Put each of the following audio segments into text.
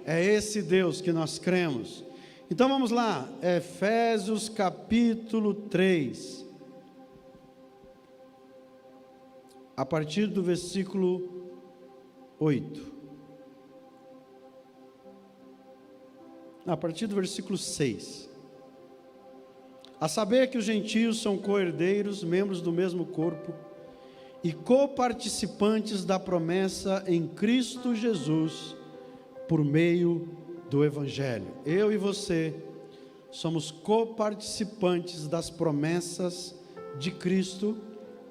É esse Deus que nós cremos. Então vamos lá, Efésios capítulo 3, a partir do versículo 8, a partir do versículo 6, a saber que os gentios são co-herdeiros, membros do mesmo corpo, e coparticipantes da promessa em Cristo Jesus, por meio do Evangelho. Eu e você somos coparticipantes das promessas de Cristo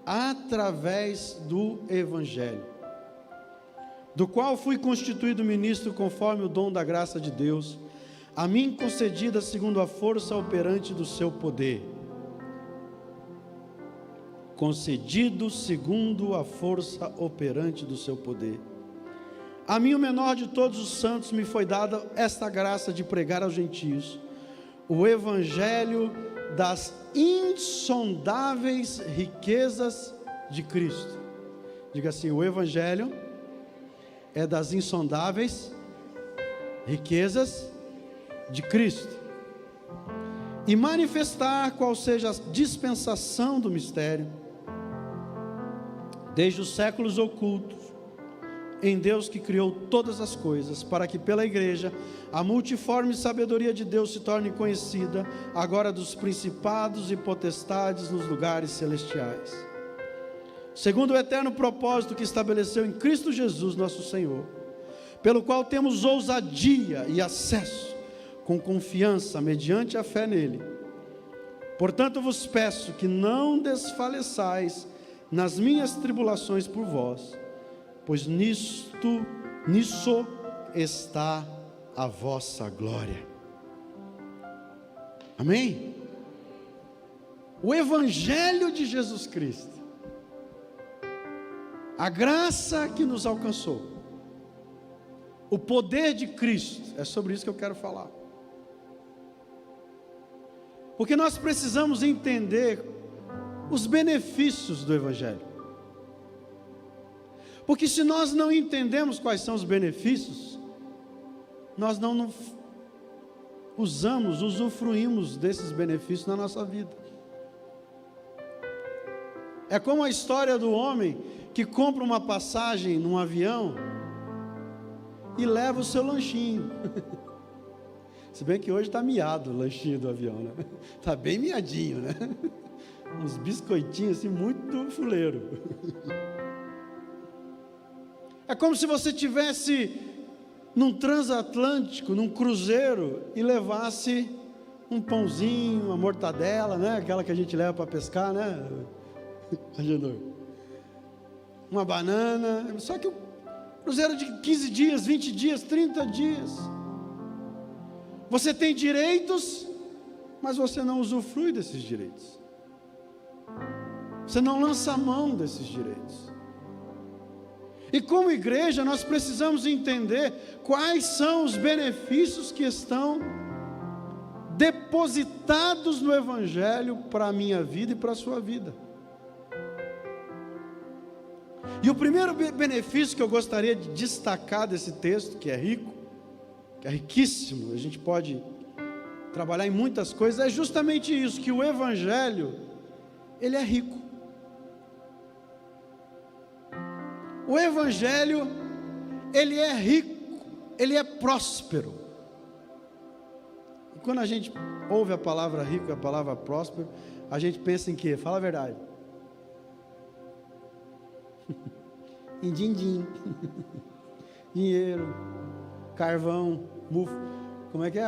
através do Evangelho, do qual fui constituído ministro conforme o dom da graça de Deus, a mim concedida segundo a força operante do seu poder. Concedido segundo a força operante do seu poder. A mim, o menor de todos os santos, me foi dada esta graça de pregar aos gentios o evangelho das insondáveis riquezas de Cristo. Diga assim: o evangelho é das insondáveis riquezas de Cristo, e manifestar qual seja a dispensação do mistério, desde os séculos ocultos, em Deus que criou todas as coisas, para que pela igreja a multiforme sabedoria de Deus se torne conhecida, agora dos principados e potestades nos lugares celestiais, segundo o eterno propósito que estabeleceu em Cristo Jesus nosso Senhor, pelo qual temos ousadia e acesso com confiança mediante a fé nele. Portanto vos peço que não desfaleçais nas minhas tribulações por vós, pois nisso está a vossa glória. Amém? O Evangelho de Jesus Cristo, a graça que nos alcançou, o poder de Cristo, é sobre isso que eu quero falar. Porque nós precisamos entender os benefícios do Evangelho. Porque se nós não entendemos quais são os benefícios, nós não usufruímos desses benefícios na nossa vida. É como a história do homem que compra uma passagem num avião e leva o seu lanchinho. Se bem que hoje está miado o lanchinho do avião, né? Está bem miadinho, né? Uns biscoitinhos assim, muito fuleiro. É como se você tivesse num transatlântico, num cruzeiro, e levasse um pãozinho, uma mortadela, né? Aquela que a gente leva para pescar, né? Agenor. Uma banana. Só que o cruzeiro de 15 dias, 20 dias, 30 dias. Você tem direitos, mas você não usufrui desses direitos. Você não lança a mão desses direitos. E como igreja, nós precisamos entender quais são os benefícios que estão depositados no Evangelho para a minha vida e para a sua vida. E o primeiro benefício que eu gostaria de destacar desse texto, que é rico, que é riquíssimo, a gente pode trabalhar em muitas coisas, é justamente isso, que o Evangelho, ele é rico. O Evangelho, ele é rico, ele é próspero. E quando a gente ouve a palavra rico e a palavra próspero, a gente pensa em quê? Fala a verdade. Em din-din, dinheiro, carvão, mufo. Como é que é?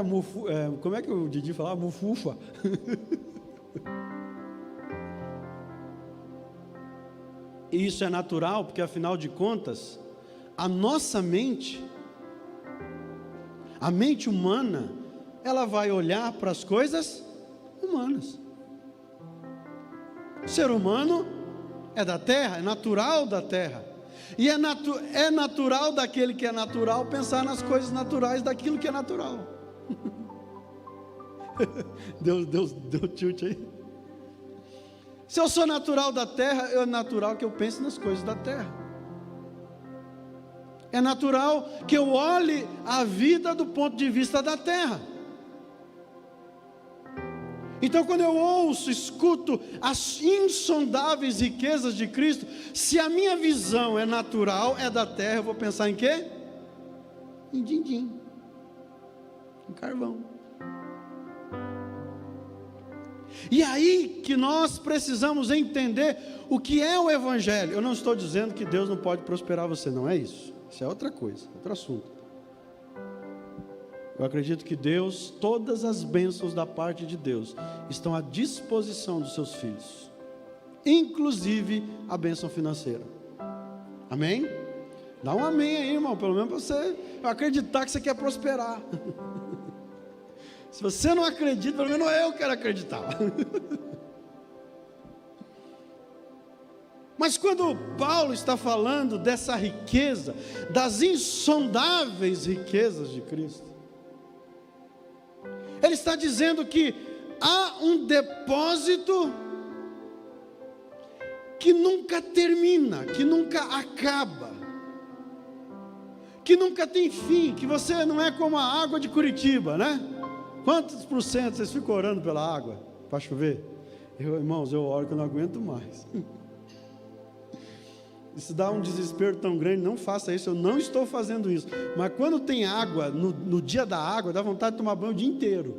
Como é que o Didi falava? Mufufa. E isso é natural, porque afinal de contas, a nossa mente, a mente humana, ela vai olhar para as coisas humanas. O ser humano é da terra, é natural da terra. E é natural daquele que é natural pensar nas coisas naturais daquilo que é natural. Deu tilt aí. Se eu sou natural da terra, é natural que eu pense nas coisas da terra. é natural que eu olhe a vida do ponto de vista da terra. Então, quando eu ouço, escuto as insondáveis riquezas de Cristo, se a minha visão é natural, é da terra, eu vou pensar em quê? Em din-din, em carvão. E aí que nós precisamos entender o que é o Evangelho. Eu não estou dizendo que Deus não pode prosperar você, não é isso. Isso é outra coisa, outro assunto. Eu acredito que Deus, todas as bênçãos da parte de Deus, estão à disposição dos seus filhos, inclusive a bênção financeira. Amém? Dá um amém aí, irmão, pelo menos para você acreditar que você quer prosperar. Se você não acredita, pelo menos eu quero acreditar. Mas quando Paulo está falando dessa riqueza, das insondáveis riquezas de Cristo, ele está dizendo que há um depósito que nunca termina, que nunca acaba, que nunca tem fim, que você não é como a água de Curitiba, né? Quantos por cento vocês ficam orando pela água para chover? Irmãos, eu oro que eu não aguento mais. Isso dá um desespero tão grande. Não faça isso, eu não estou fazendo isso. Mas quando tem água, no dia da água, dá vontade de tomar banho o dia inteiro.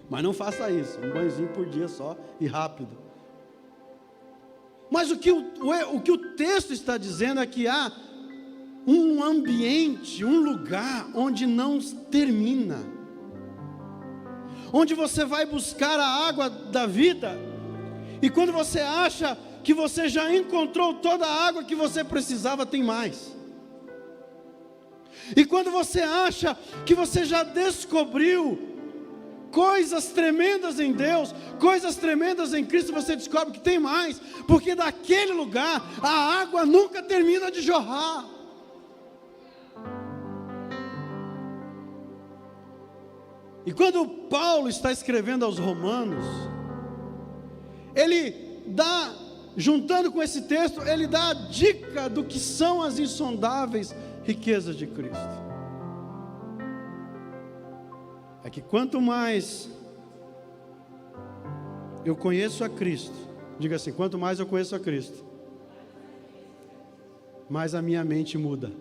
Mas não faça isso, um banhozinho por dia só e rápido. Mas o que o texto está dizendo é que há um ambiente, um lugar onde não termina, onde você vai buscar a água da vida, e quando você acha que você já encontrou toda a água que você precisava, tem mais. E quando você acha que você já descobriu coisas tremendas em Deus, coisas tremendas em Cristo, você descobre que tem mais, porque daquele lugar a água nunca termina de jorrar. E quando Paulo está escrevendo aos Romanos, ele dá, juntando com esse texto, ele dá a dica do que são as insondáveis riquezas de Cristo. É que quanto mais eu conheço a Cristo, diga assim, quanto mais eu conheço a Cristo, mais a minha mente muda.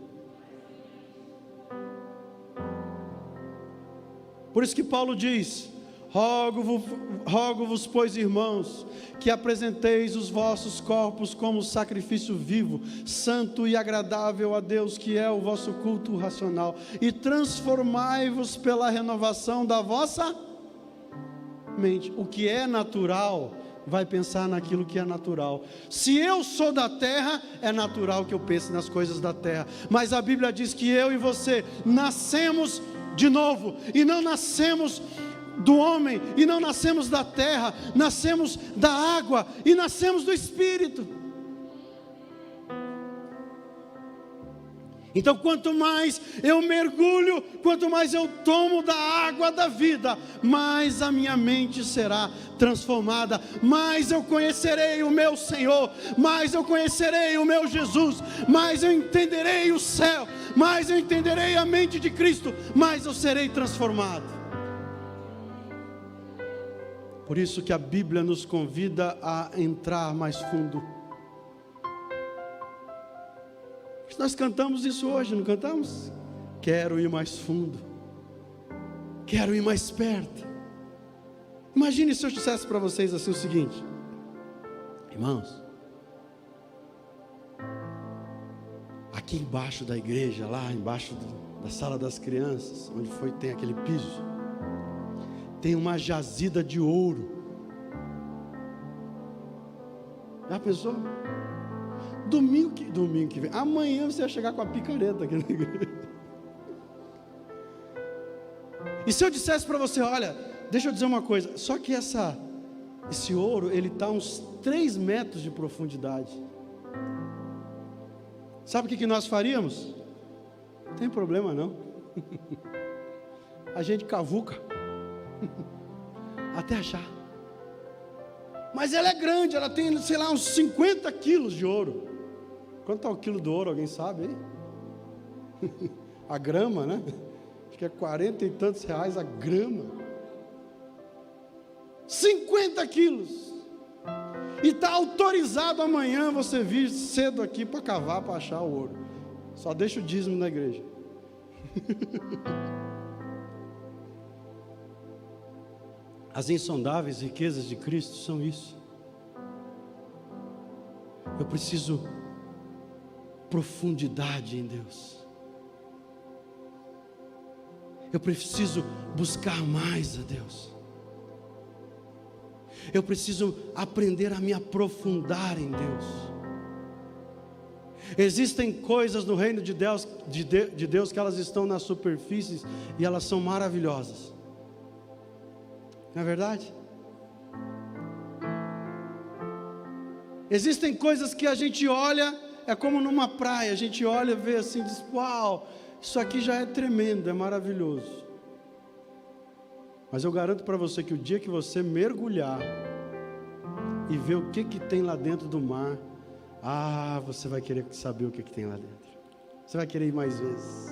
Por isso que Paulo diz: rogo-vos, pois, irmãos, que apresenteis os vossos corpos como sacrifício vivo, santo e agradável a Deus, que é o vosso culto racional, e transformai-vos pela renovação da vossa mente. O que é natural vai pensar naquilo que é natural. Se eu sou da terra, é natural que eu pense nas coisas da terra, mas a Bíblia diz que eu e você nascemos de novo, e não nascemos do homem, e não nascemos da terra, nascemos da água, e nascemos do Espírito. Então, quanto mais eu mergulho, quanto mais eu tomo da água da vida, mais a minha mente será transformada, mais eu conhecerei o meu Senhor, mais eu conhecerei o meu Jesus, mais eu entenderei o céu, mais eu entenderei a mente de Cristo, mais eu serei transformado. Por isso que a Bíblia nos convida a entrar mais fundo. Nós cantamos isso hoje, não cantamos? Quero ir mais fundo, quero ir mais perto. Imagine se eu dissesse para vocês assim o seguinte: irmãos, aqui embaixo da igreja, lá embaixo da sala das crianças, onde tem aquele piso, tem uma jazida de ouro. Já pensou? Domingo que vem, amanhã você vai chegar com a picareta aqui na igreja. E se eu dissesse para você: olha, deixa eu dizer uma coisa, só que esse ouro, ele está a uns 3 metros de profundidade. Sabe o que nós faríamos? Não tem problema não. A gente cavuca até achar. Mas ela é grande, ela tem, sei lá, uns 50 quilos de ouro. Quanto está o quilo do ouro, alguém sabe aí? A grama, né? Acho que é 40 e tantos reais a grama. 50 quilos. E está autorizado amanhã você vir cedo aqui para cavar, para achar o ouro. Só deixa o dízimo na igreja. As insondáveis riquezas de Cristo são isso. Eu preciso profundidade em Deus. Eu preciso buscar mais a Deus. Eu preciso aprender a me aprofundar em Deus. Existem coisas no reino de Deus, de Deus que elas estão na superfície e elas são maravilhosas. Não é verdade? Existem coisas que a gente olha, é como numa praia, a gente olha, vê assim, diz, uau, isso aqui já é tremendo, é maravilhoso. Mas eu garanto para você que o dia que você mergulhar e ver o que tem lá dentro do mar, você vai querer saber o que tem lá dentro. Você vai querer ir mais vezes.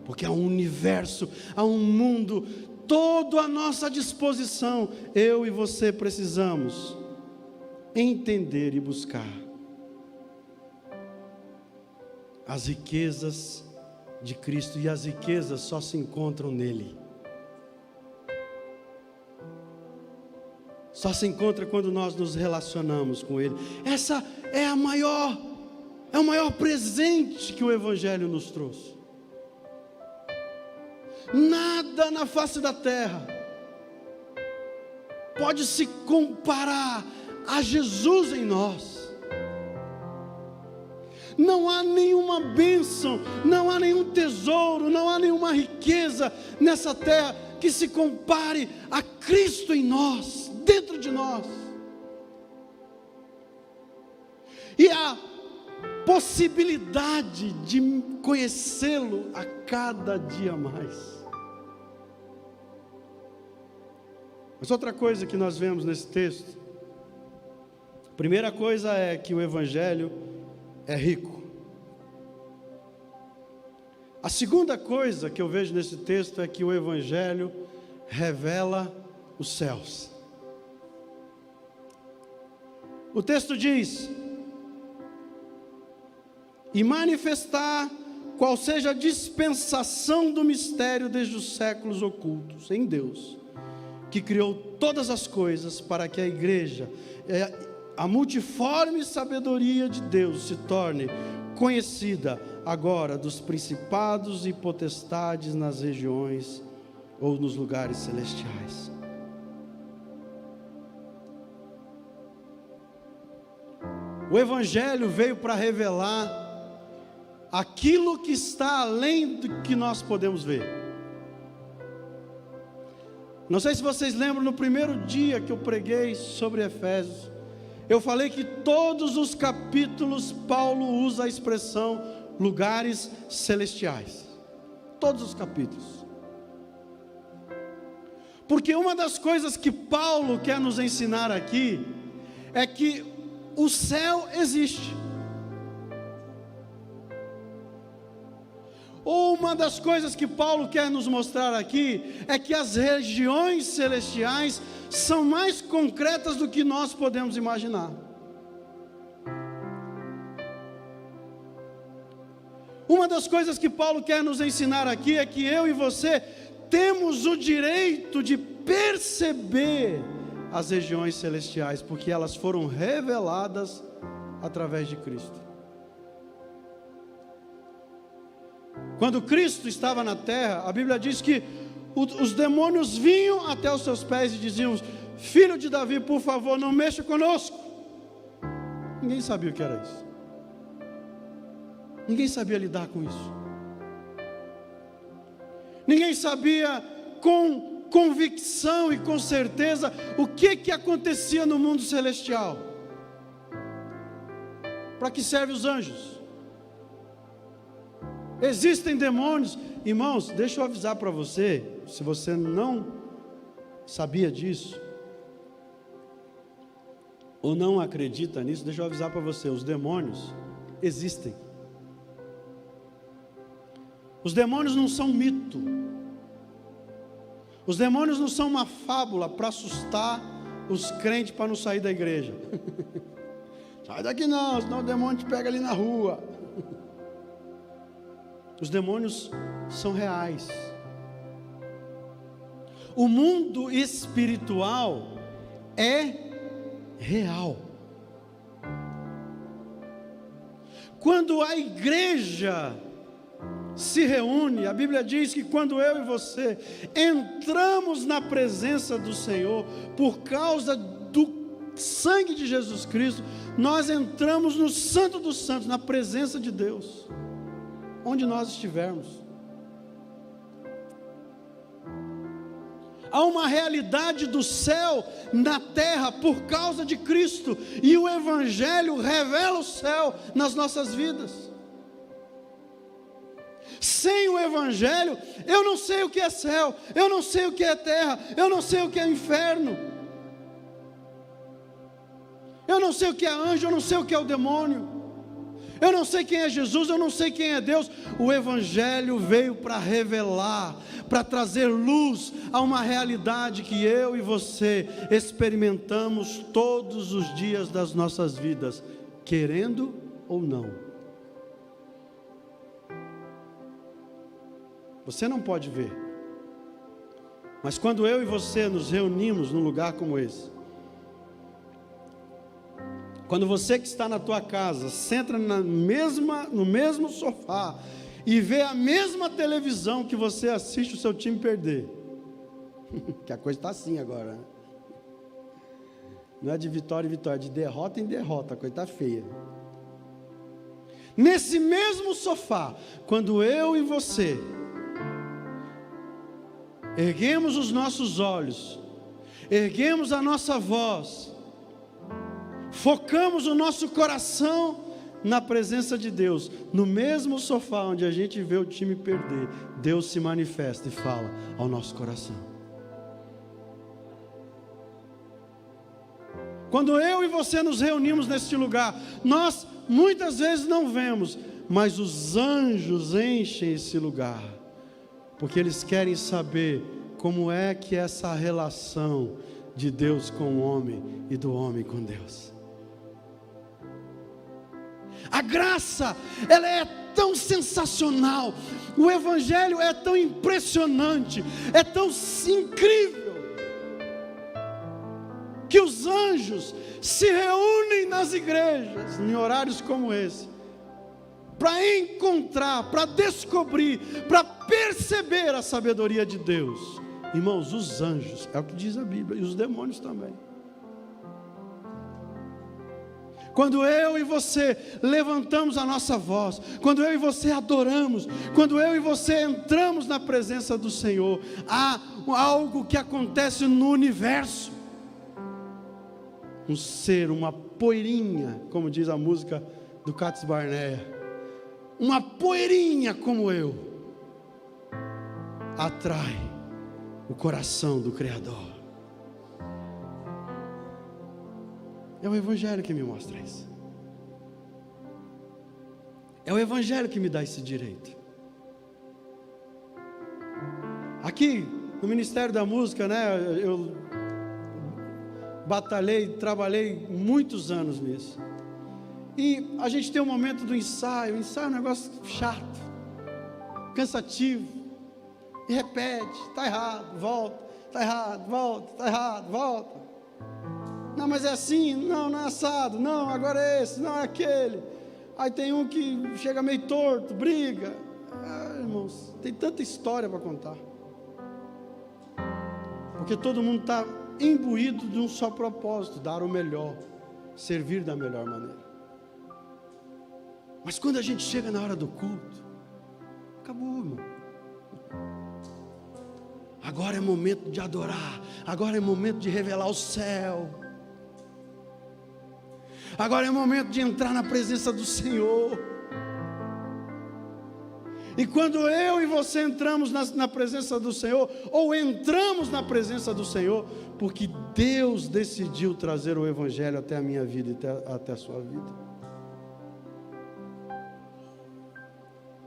Porque há um universo, há um mundo todo à nossa disposição. Eu e você precisamos entender e buscar as riquezas de Cristo, e as riquezas só se encontram nele. Só se encontra quando nós nos relacionamos com ele. Essa é o maior presente que o Evangelho nos trouxe. Nada na face da terra pode se comparar a Jesus em nós. Não há nenhuma bênção, não há nenhum tesouro, não há nenhuma riqueza nessa terra que se compare a Cristo em nós, dentro de nós. E a possibilidade de conhecê-lo a cada dia mais. Mas outra coisa que nós vemos nesse texto, a primeira coisa é que o Evangelho é rico. A segunda coisa que eu vejo nesse texto é que o Evangelho revela os céus. O texto diz: e manifestar qual seja a dispensação do mistério desde os séculos ocultos em Deus, que criou todas as coisas para que a igreja, a multiforme sabedoria de Deus, se torne conhecida agora dos principados e potestades nas regiões ou nos lugares celestiais. O Evangelho veio para revelar aquilo que está além do que nós podemos ver. Não sei se vocês lembram, no primeiro dia que eu preguei sobre Efésios, eu falei que todos os capítulos Paulo usa a expressão lugares celestiais. Todos os capítulos. Porque uma das coisas que Paulo quer nos ensinar aqui é que o céu existe. Uma das coisas que Paulo quer nos mostrar aqui é que as regiões celestiais são mais concretas do que nós podemos imaginar. Uma das coisas que Paulo quer nos ensinar aqui é que eu e você temos o direito de perceber as regiões celestiais, porque elas foram reveladas através de Cristo. Quando Cristo estava na terra, a Bíblia diz que os demônios vinham até os seus pés e diziam: filho de Davi, por favor, não mexa conosco. Ninguém sabia o que era isso. Ninguém sabia lidar com isso. Ninguém sabia com convicção e com certeza o que acontecia no mundo celestial. Para que servem os anjos? Existem demônios. Irmãos, deixa eu avisar para você, se você não sabia disso, ou não acredita nisso, deixa eu avisar para você, os demônios existem. Os demônios não são mito. Os demônios não são uma fábula para assustar os crentes para não sair da igreja. Sai daqui não, senão o demônio te pega ali na rua. Os demônios são reais. O mundo espiritual é real. Quando a igreja se reúne, a Bíblia diz que quando eu e você entramos na presença do Senhor, por causa do sangue de Jesus Cristo, nós entramos no Santo dos Santos, na presença de Deus, onde nós estivermos. Há uma realidade do céu na terra por causa de Cristo, e o Evangelho revela o céu nas nossas vidas. Sem o Evangelho, eu não sei o que é céu, eu não sei o que é terra, eu não sei o que é inferno, eu não sei o que é anjo, eu não sei o que é o demônio, eu não sei quem é Jesus, eu não sei quem é Deus. O Evangelho veio para revelar, para trazer luz a uma realidade que eu e você experimentamos todos os dias das nossas vidas, querendo ou não. Você não pode ver, mas quando eu e você nos reunimos num lugar como esse, quando você que está na tua casa, senta no mesmo sofá e vê a mesma televisão que você assiste o seu time perder, que a coisa está assim agora, né? Não é de vitória em vitória, é de derrota em derrota, a coisa está feia. Nesse mesmo sofá, quando eu e você erguemos os nossos olhos, erguemos a nossa voz, focamos o nosso coração na presença de Deus, no mesmo sofá onde a gente vê o time perder, Deus se manifesta e fala ao nosso coração. Quando eu e você nos reunimos neste lugar, nós muitas vezes não vemos, mas os anjos enchem esse lugar, porque eles querem saber como é que é essa relação de Deus com o homem e do homem com Deus. A graça, ela é tão sensacional, o Evangelho é tão impressionante, é tão incrível, que os anjos se reúnem nas igrejas, em horários como esse, para encontrar, para descobrir, para perceber a sabedoria de Deus. Irmãos, os anjos, é o que diz a Bíblia, e os demônios também. Quando eu e você levantamos a nossa voz, quando eu e você adoramos, quando eu e você entramos na presença do Senhor, há algo que acontece no universo. Um ser, uma poeirinha, como diz a música do Katz Barnea, uma poeirinha como eu, atrai o coração do Criador. É o Evangelho que me mostra isso. É o Evangelho que me dá esse direito. Aqui no Ministério da Música, né, eu batalhei, trabalhei muitos anos nisso. E a gente tem um momento do ensaio. O ensaio é um negócio chato, cansativo. E repete, está errado, volta, está errado, volta, está errado, volta. Não, mas é assim, não é assado, não, agora é esse, não é aquele. Aí tem um que chega meio torto, briga. Irmãos, tem tanta história para contar. Porque todo mundo está imbuído de um só propósito, dar o melhor, servir da melhor maneira. Mas quando a gente chega na hora do culto, acabou, irmão. Agora é momento de adorar, agora é momento de revelar o céu. Agora é momento de entrar na presença do Senhor. E quando eu e você entramos na presença do Senhor, ou entramos na presença do Senhor, porque Deus decidiu trazer o Evangelho até a minha vida e até a sua vida.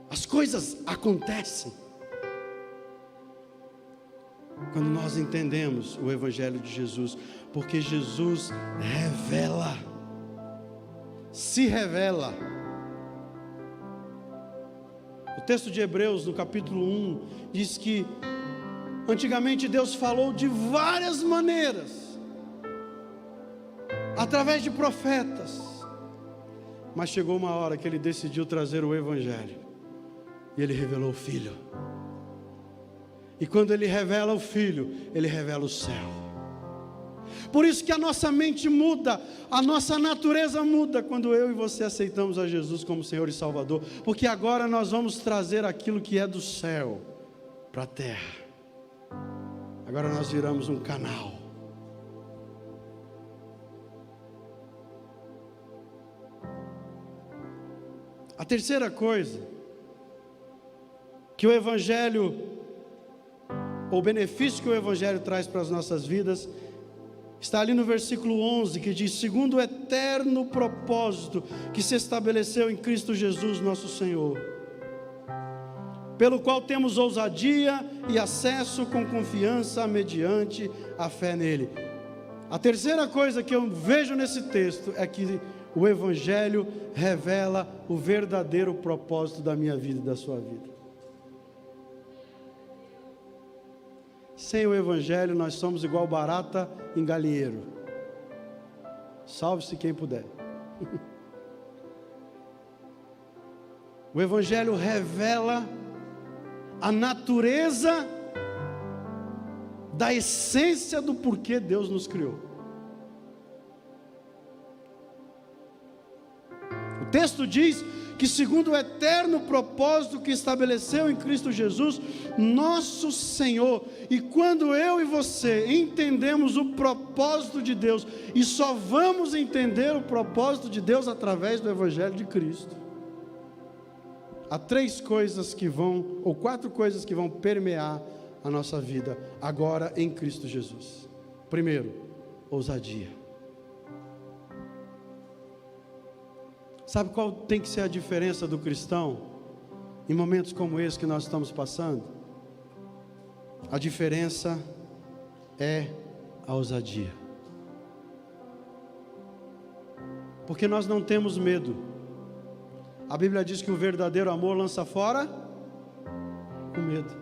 As coisas acontecem quando nós entendemos o Evangelho de Jesus, porque Jesus revela, se revela. O texto de Hebreus, no capítulo 1, diz que antigamente Deus falou de várias maneiras, através de profetas, mas chegou uma hora que Ele decidiu trazer o Evangelho, e Ele revelou o Filho. E quando Ele revela o Filho, Ele revela o céu. Por isso que a nossa mente muda, a nossa natureza muda quando eu e você aceitamos a Jesus como Senhor e Salvador, porque agora nós vamos trazer aquilo que é do céu para a terra. Agora nós viramos um canal. A terceira coisa que o Evangelho, o benefício que o Evangelho traz para as nossas vidas, está ali no versículo 11, que diz: segundo o eterno propósito que se estabeleceu em Cristo Jesus nosso Senhor, pelo qual temos ousadia e acesso com confiança mediante a fé nele. A terceira coisa que eu vejo nesse texto é que o Evangelho revela o verdadeiro propósito da minha vida e da sua vida. Sem o Evangelho nós somos igual barata em galinheiro. Salve-se quem puder. O Evangelho revela a natureza da essência do porquê Deus nos criou. O texto diz que segundo o eterno propósito que estabeleceu em Cristo Jesus, nosso Senhor. E quando eu e você entendemos o propósito de Deus, e só vamos entender o propósito de Deus através do Evangelho de Cristo, há quatro coisas que vão permear a nossa vida agora em Cristo Jesus. Primeiro, ousadia. Sabe qual tem que ser a diferença do cristão em momentos como esse que nós estamos passando? A diferença é a ousadia. Porque nós não temos medo. A Bíblia diz que o verdadeiro amor lança fora o medo.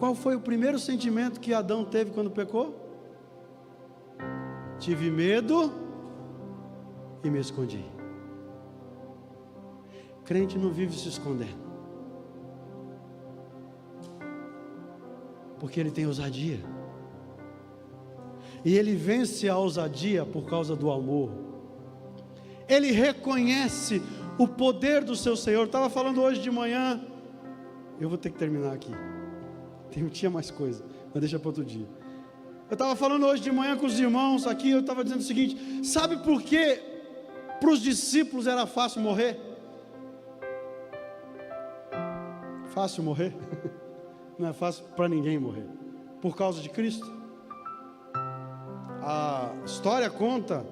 Qual foi o primeiro sentimento que Adão teve quando pecou? Tive medo e me escondi. Crente não vive se escondendo, porque ele tem ousadia, e ele vence a ousadia por causa do amor. Ele reconhece o poder do seu Senhor. Eu estava falando hoje de manhã, eu vou ter que terminar aqui, tinha mais coisa, mas deixa para outro dia. Eu estava falando hoje de manhã com os irmãos aqui, eu estava dizendo o seguinte: sabe por que para os discípulos era fácil morrer? Fácil morrer? Não é fácil para ninguém morrer. Por causa de Cristo. A história conta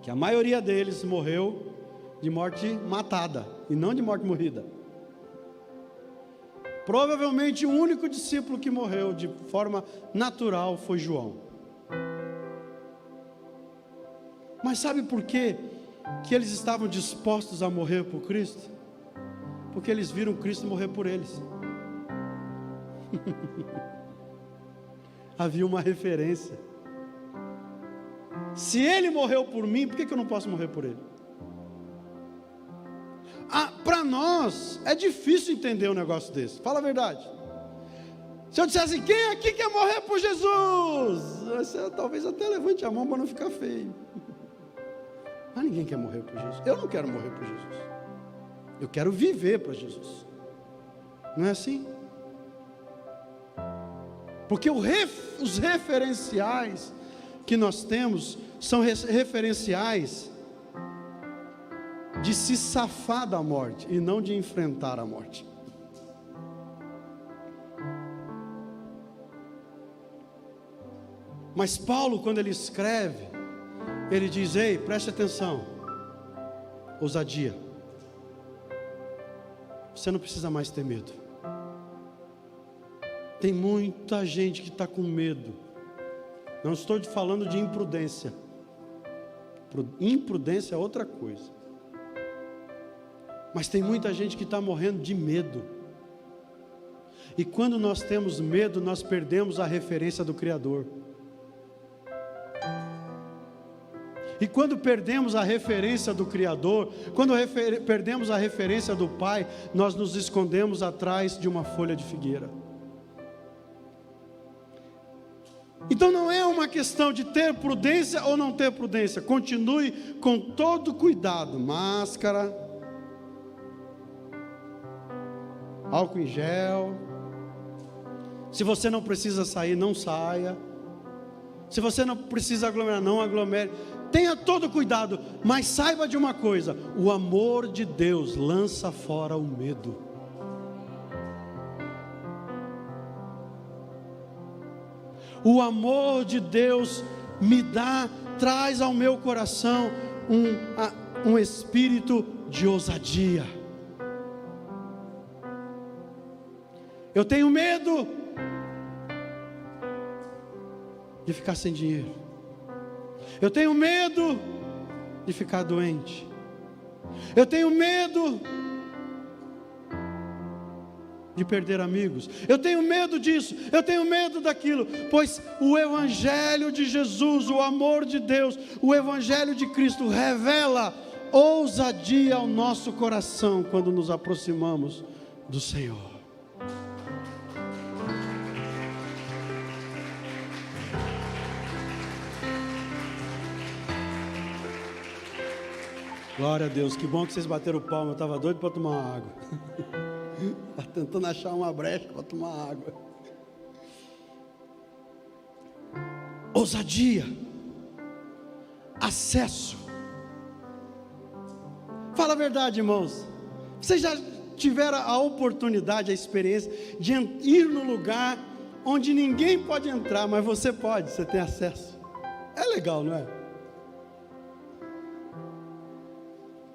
que a maioria deles morreu de morte matada e não de morte morrida. Provavelmente o único discípulo que morreu de forma natural foi João. Mas sabe por quê que eles estavam dispostos a morrer por Cristo? Porque eles viram Cristo morrer por eles. Havia uma referência. Se Ele morreu por mim, por que eu não posso morrer por Ele? Para nós é difícil entender um negócio desse. Fala a verdade. Se eu dissesse: quem aqui quer morrer por Jesus? Você talvez até levante a mão para não ficar feio. Mas ninguém quer morrer por Jesus. Eu não quero morrer por Jesus. Eu quero viver para Jesus. Não é assim? Porque os referenciais que nós temos são referenciais de se safar da morte e não de enfrentar a morte. Mas Paulo, quando ele escreve, ele diz: ei, preste atenção, ousadia, você não precisa mais ter medo. Tem muita gente que está com medo. Não estou falando de imprudência, imprudência é outra coisa, mas tem muita gente que está morrendo de medo. E quando nós temos medo, nós perdemos a referência do Criador. E quando perdemos a referência do Criador, quando perdemos a referência do Pai, nós nos escondemos atrás de uma folha de figueira. Então não é uma questão de ter prudência ou não ter prudência. Continue com todo cuidado, máscara, álcool em gel. Se você não precisa sair, não saia. Se você não precisa aglomerar, não aglomere. Tenha todo cuidado, mas saiba de uma coisa: o amor de Deus lança fora o medo. O amor de Deus traz ao meu coração um espírito de ousadia. Eu tenho medo de ficar sem dinheiro. Eu tenho medo de ficar doente. Eu tenho medo de perder amigos. Eu tenho medo disso. Eu tenho medo daquilo. Pois o Evangelho de Jesus, o amor de Deus, o Evangelho de Cristo revela ousadia ao nosso coração quando nos aproximamos do Senhor. Glória a Deus, que bom que vocês bateram palma. Eu estava doido para tomar uma água. Estava tentando achar uma brecha para tomar água. Ousadia, acesso. Fala a verdade, irmãos. Vocês já tiveram a oportunidade, a experiência de ir no lugar onde ninguém pode entrar, mas você pode, você tem acesso. É legal, não é?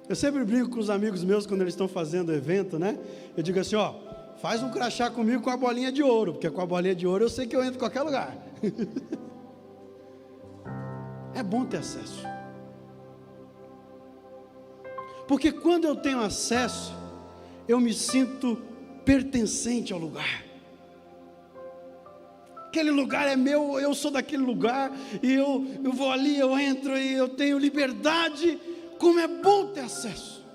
Eu sempre brinco com os amigos meus quando eles estão fazendo evento, né? Eu digo assim, ó, faz um crachá comigo com a bolinha de ouro, porque com a bolinha de ouro eu sei que eu entro em qualquer lugar. É bom ter acesso. Porque quando eu tenho acesso, eu me sinto pertencente ao lugar. Aquele lugar é meu, eu sou daquele lugar, e eu vou ali, eu entro e eu tenho liberdade. Como é bom ter acesso.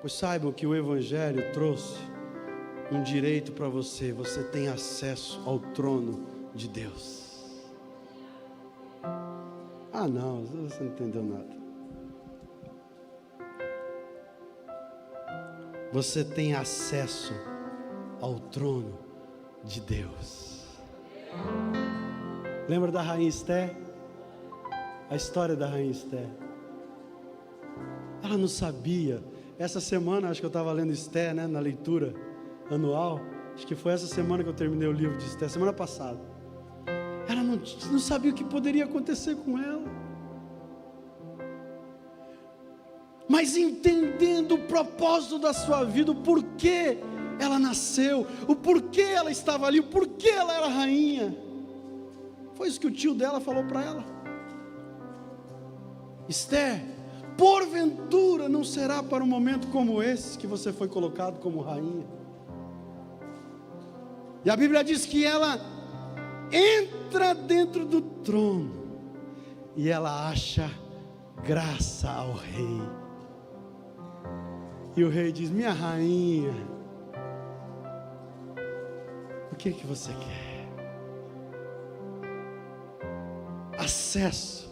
Pois saibam que o Evangelho trouxe um direito para você. Você tem acesso ao trono de Deus. Ah não, você não entendeu nada. Você tem acesso ao trono de Deus. Lembra da rainha Esther? A história da rainha Esther. Ela não sabia. Essa semana, acho que eu estava lendo Esther, né, na leitura anual. Acho que foi essa semana que eu terminei o livro de Esther, semana passada. Ela não sabia o que poderia acontecer com ela. Mas entendendo o propósito da sua vida, o porquê ela nasceu, o porquê ela estava ali, o porquê ela era rainha. Foi isso que o tio dela falou para ela. Esther, porventura não será para um momento como esse que você foi colocado como rainha. E a Bíblia diz que ela entra dentro do trono e ela acha graça ao rei. E o rei diz: minha rainha, o que você quer? Acesso.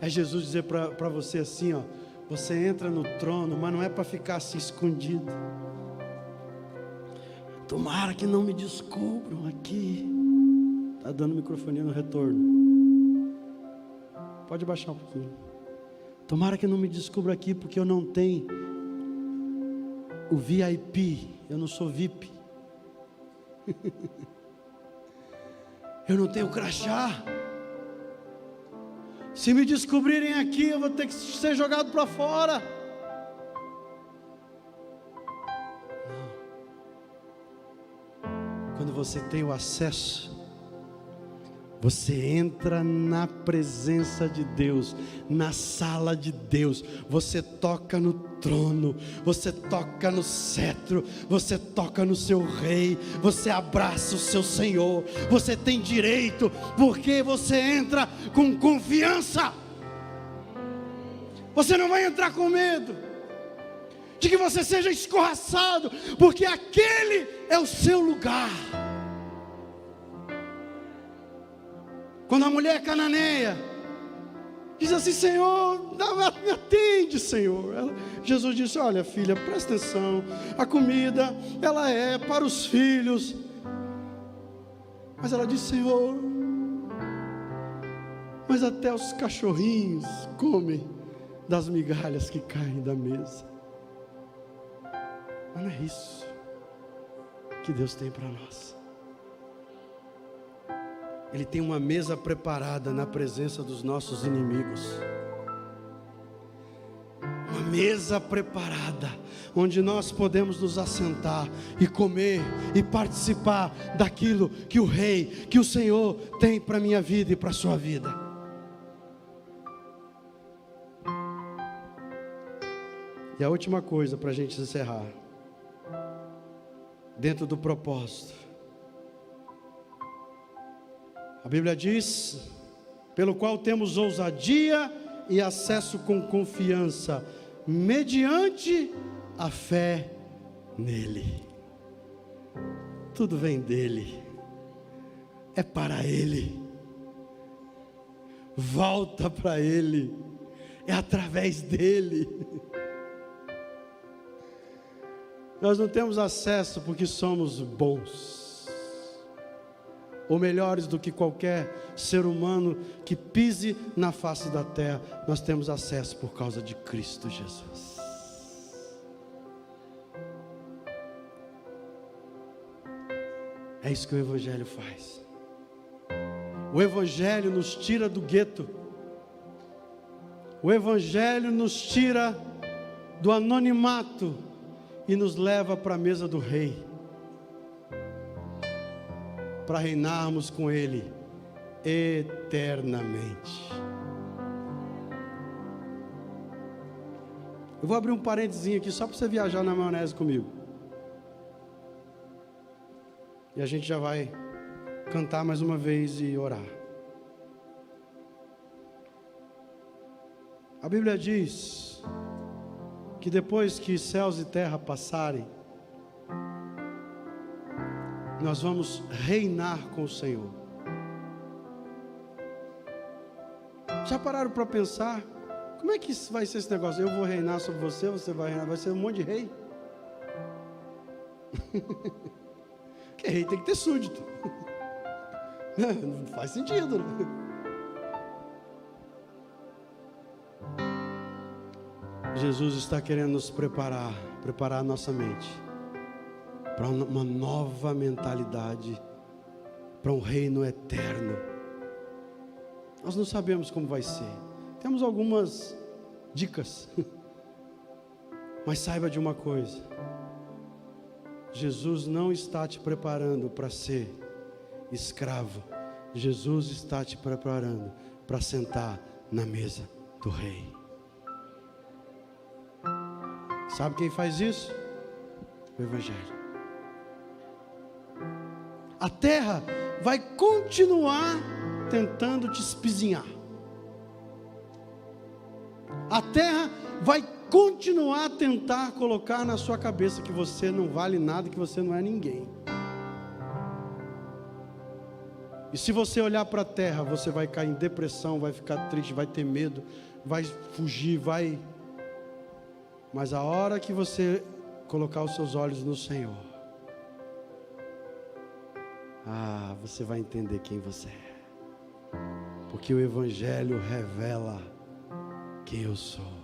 É Jesus dizer para você assim, ó, você entra no trono, mas não é para ficar assim escondido. Tomara que não me descubram aqui. Está dando microfonia no retorno. Pode baixar um pouquinho. Tomara que não me descubra aqui, porque eu não tenho o VIP. Eu não sou VIP. Eu não tenho crachá. Se me descobrirem aqui, eu vou ter que ser jogado para fora. Não. Quando você tem o acesso, você entra na presença de Deus, na sala de Deus, você toca no trono, você toca no cetro, você toca no seu rei, você abraça o seu Senhor, você tem direito, porque você entra com confiança. Você não vai entrar com medo de que você seja escorraçado, porque aquele é o seu lugar. Quando a mulher cananeia diz assim: Senhor, me atende, Senhor. Jesus disse: olha, filha, presta atenção, a comida, ela é para os filhos. Mas ela disse: Senhor, mas até os cachorrinhos comem das migalhas que caem da mesa. Mas não é isso que Deus tem para nós. Ele tem uma mesa preparada na presença dos nossos inimigos. Uma mesa preparada, onde nós podemos nos assentar e comer e participar daquilo que o Rei, que o Senhor tem para a minha vida e para a sua vida. E a última coisa para a gente encerrar, dentro do propósito, a Bíblia diz: pelo qual temos ousadia e acesso com confiança, mediante a fé nele. Tudo vem dele, é para ele, volta para ele, é através dele. Nós não temos acesso porque somos bons, ou melhores do que qualquer ser humano que pise na face da terra. Nós temos acesso por causa de Cristo Jesus. É isso que o Evangelho faz. O Evangelho nos tira do gueto. O Evangelho nos tira do anonimato e nos leva para a mesa do Rei, para reinarmos com Ele eternamente. Eu vou abrir um parênteses aqui só para você viajar na maionese comigo. E a gente já vai cantar mais uma vez e orar. A Bíblia diz que depois que céus e terra passarem, nós vamos reinar com o Senhor. Já pararam para pensar? Como é que vai ser esse negócio? Eu vou reinar sobre você, você vai reinar, vai ser um monte de rei? Porque rei tem que ter súdito. Não faz sentido, né? Jesus está querendo nos preparar a nossa mente para uma nova mentalidade, para um reino eterno. Nós não sabemos como vai ser. Temos algumas dicas, mas saiba de uma coisa: Jesus não está te preparando para ser escravo. Jesus está te preparando para sentar na mesa do Rei. Sabe quem faz isso? O Evangelho. A terra vai continuar tentando te espizinhar. A terra vai continuar a tentar colocar na sua cabeça que você não vale nada, que você não é ninguém. E se você olhar para a terra, você vai cair em depressão, vai ficar triste, vai ter medo, vai fugir, vai... Mas a hora que você colocar os seus olhos no Senhor, você vai entender quem você é. porque o Evangelho revela quem eu sou.